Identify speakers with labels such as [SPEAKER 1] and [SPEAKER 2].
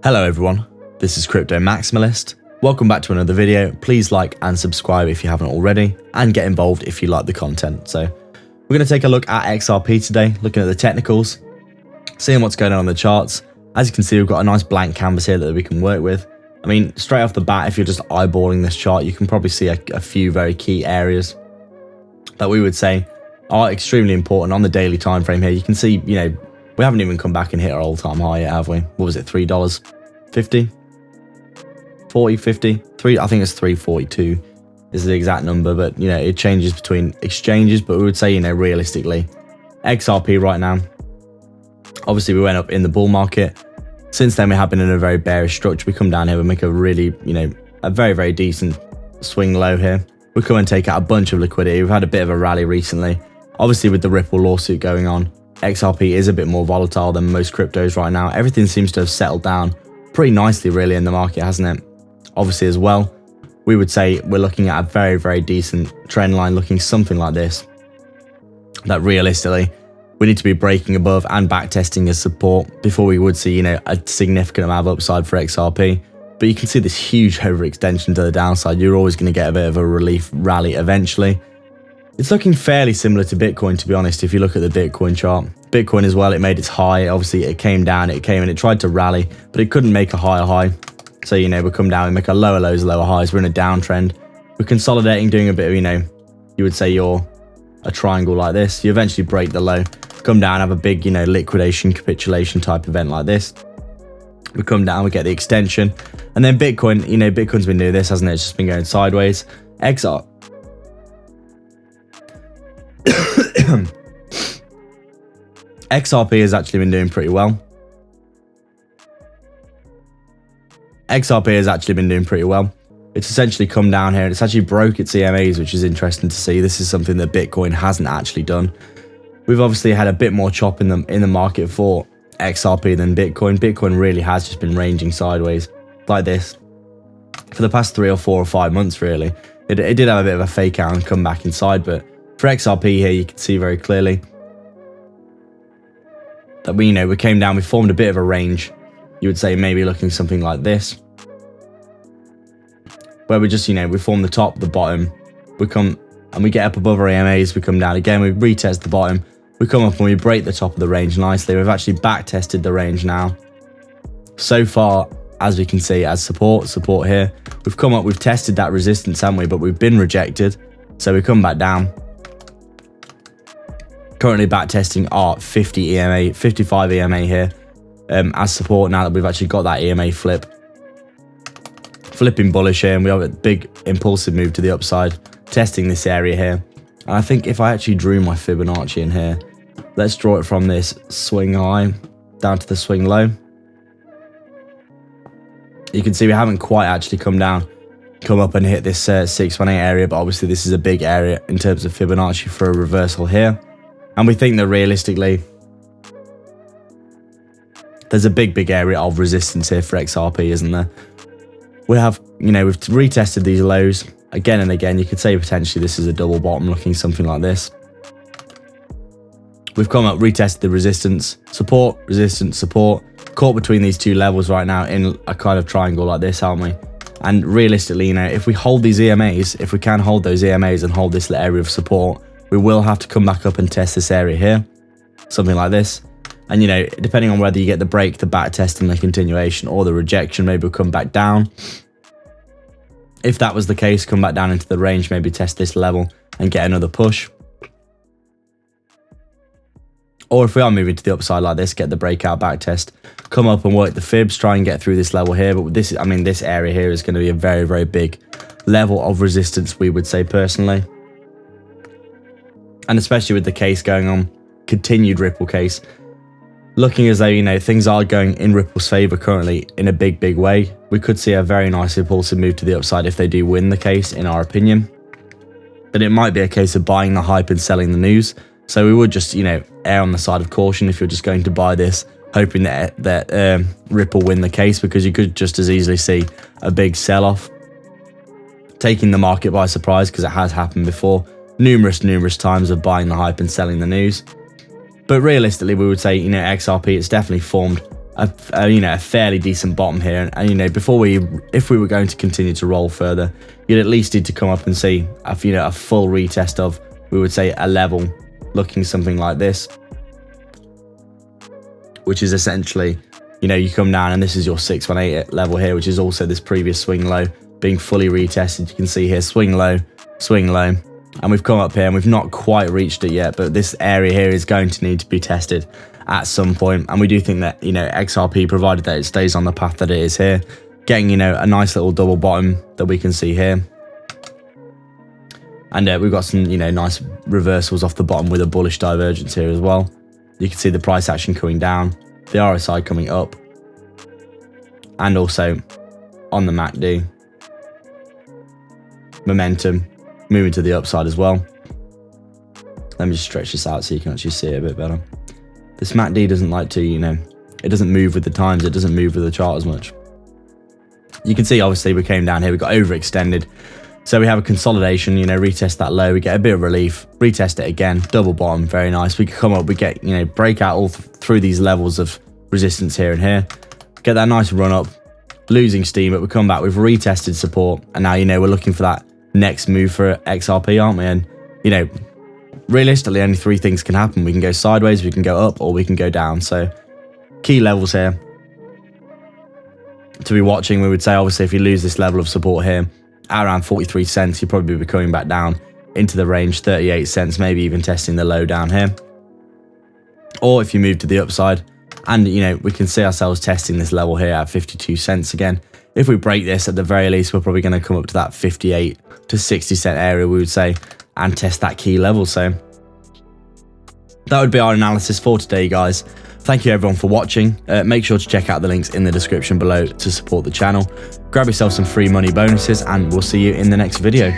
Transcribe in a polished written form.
[SPEAKER 1] Hello everyone, this is Crypto Maximalist. Welcome back to another video. Please like and subscribe if you haven't already, and get involved if you like the content. So we're going to take a look at XRP today, looking at the technicals, seeing what's going on the charts. As you can see, we've got a nice blank canvas here that we can work with. I mean, straight off the bat, if you're just eyeballing this chart, you can probably see a few very key areas that we would say are extremely important on the daily time frame here. You can see, we haven't even come back and hit our all-time high yet, have we? What was it, $3.50? 40, 50? I think it's 342 is the exact number, but it changes between exchanges. But we would say, realistically, XRP right now, obviously we went up in the bull market. Since then, we have been in a very bearish structure. We come down here, we make a really, a very, very decent swing low here. We come and take out a bunch of liquidity. We've had a bit of a rally recently. Obviously, with the Ripple lawsuit going on, XRP is a bit more volatile than most cryptos right now. Everything seems to have settled down pretty nicely, really, in the market, hasn't it? Obviously, as well, we would say we're looking at a very, very decent trend line, looking something like this. That realistically, we need to be breaking above and back testing as support before we would see, a significant amount of upside for XRP. But you can see this huge overextension to the downside. You're always going to get a bit of a relief rally eventually. It's looking fairly similar to Bitcoin, to be honest, if you look at the Bitcoin chart. Bitcoin as well, it made its high. Obviously, it came down, it tried to rally, but it couldn't make a higher high. So, we come down, we make a lower lows, lower highs. We're in a downtrend. We're consolidating, doing a bit of, you would say you're a triangle like this. You eventually break the low, come down, have a big, liquidation, capitulation type event like this. We come down, we get the extension. And then Bitcoin, Bitcoin's been doing this, hasn't it? It's just been going sideways. XRP has actually been doing pretty well. It's essentially come down here and it's actually broke its EMAs, which is interesting to see. This is something that Bitcoin hasn't actually done. We've obviously had a bit more chop in the market for XRP than Bitcoin. Bitcoin really has just been ranging sideways like this for the past 3 or 4 or 5 months, really. It did have a bit of a fake out and come back inside, but for XRP here, you can see very clearly that we came down, we formed a bit of a range. You would say maybe looking something like this, where we just, we form the top, the bottom, we come and we get up above our EMAs, we come down again, we retest the bottom, we come up and we break the top of the range nicely. We've actually back tested the range now. So far, as we can see, as support here, we've come up, we've tested that resistance, haven't we? But we've been rejected. So we come back down. Currently back testing our 55 EMA here as support now that we've actually got that EMA flipping bullish here, and we have a big impulsive move to the upside, testing this area here. And I think if I actually drew my Fibonacci in here, let's draw it from this swing high down to the swing low. You can see we haven't quite actually come up and hit this 618 area, but obviously this is a big area in terms of Fibonacci for a reversal here. And we think that realistically, there's a big area of resistance here for XRP, isn't there? We have, we've retested these lows again and again. You could say potentially this is a double bottom looking something like this. We've come up, retested the resistance, support, caught between these two levels right now in a kind of triangle like this, aren't we? And realistically, if we hold these EMAs, if we can hold those EMAs and hold this area of support, we will have to come back up and test this area here, something like this. And, depending on whether you get the break, the back test and the continuation, or the rejection, maybe we'll come back down. If that was the case, come back down into the range, maybe test this level and get another push. Or if we are moving to the upside like this, get the breakout back test, come up and work the fibs, try and get through this level here. But this area here is going to be a very, very big level of resistance, we would say personally. And especially with the case going on, continued Ripple case, looking as though, things are going in Ripple's favor currently in a big way. We could see a very nice impulsive move to the upside if they do win the case, in our opinion. But it might be a case of buying the hype and selling the news. So we would just, err on the side of caution if you're just going to buy this, hoping that Ripple win the case, because you could just as easily see a big sell-off, taking the market by surprise, because it has happened before. Numerous times of buying the hype and selling the news. But realistically, we would say, XRP, it's definitely formed a fairly decent bottom here, and if we were going to continue to roll further, you'd at least need to come up and see a full retest of, we would say, a level looking something like this, which is essentially, you come down and this is your 618 level here, which is also this previous swing low being fully retested. You can see here, swing low, and we've come up here and we've not quite reached it yet, but this area here is going to need to be tested at some point, and we do think that XRP, provided that it stays on the path that it is here, getting a nice little double bottom that we can see here, and we've got some nice reversals off the bottom with a bullish divergence here as well. You can see the price action coming down, the RSI coming up, and also on the MACD, momentum moving to the upside as well. Let me just stretch this out so you can actually see it a bit better. This MACD doesn't like to, it doesn't move with the times, it doesn't move with the chart as much. You can see, obviously, we came down here, we got overextended. So we have a consolidation, retest that low, we get a bit of relief, retest it again, double bottom, very nice. We can come up, we get, breakout all through these levels of resistance here and here, get that nice run up, losing steam, but we come back, we've retested support, and now, we're looking for that next move for XRP, aren't we? And, realistically, only three things can happen. We can go sideways, we can go up, or we can go down. So key levels here to be watching, we would say, obviously, if you lose this level of support here at around 43 cents, you'll probably be coming back down into the range, 38 cents, maybe even testing the low down here. Or if you move to the upside and, we can see ourselves testing this level here at 52 cents again. If we break this, at the very least, we're probably going to come up to that 58 to 60 cent area, we would say, and test that key level. So that would be our analysis for today, guys. Thank you everyone for watching. Make sure to check out the links in the description below to support the channel. Grab yourself some free money bonuses, and we'll see you in the next video.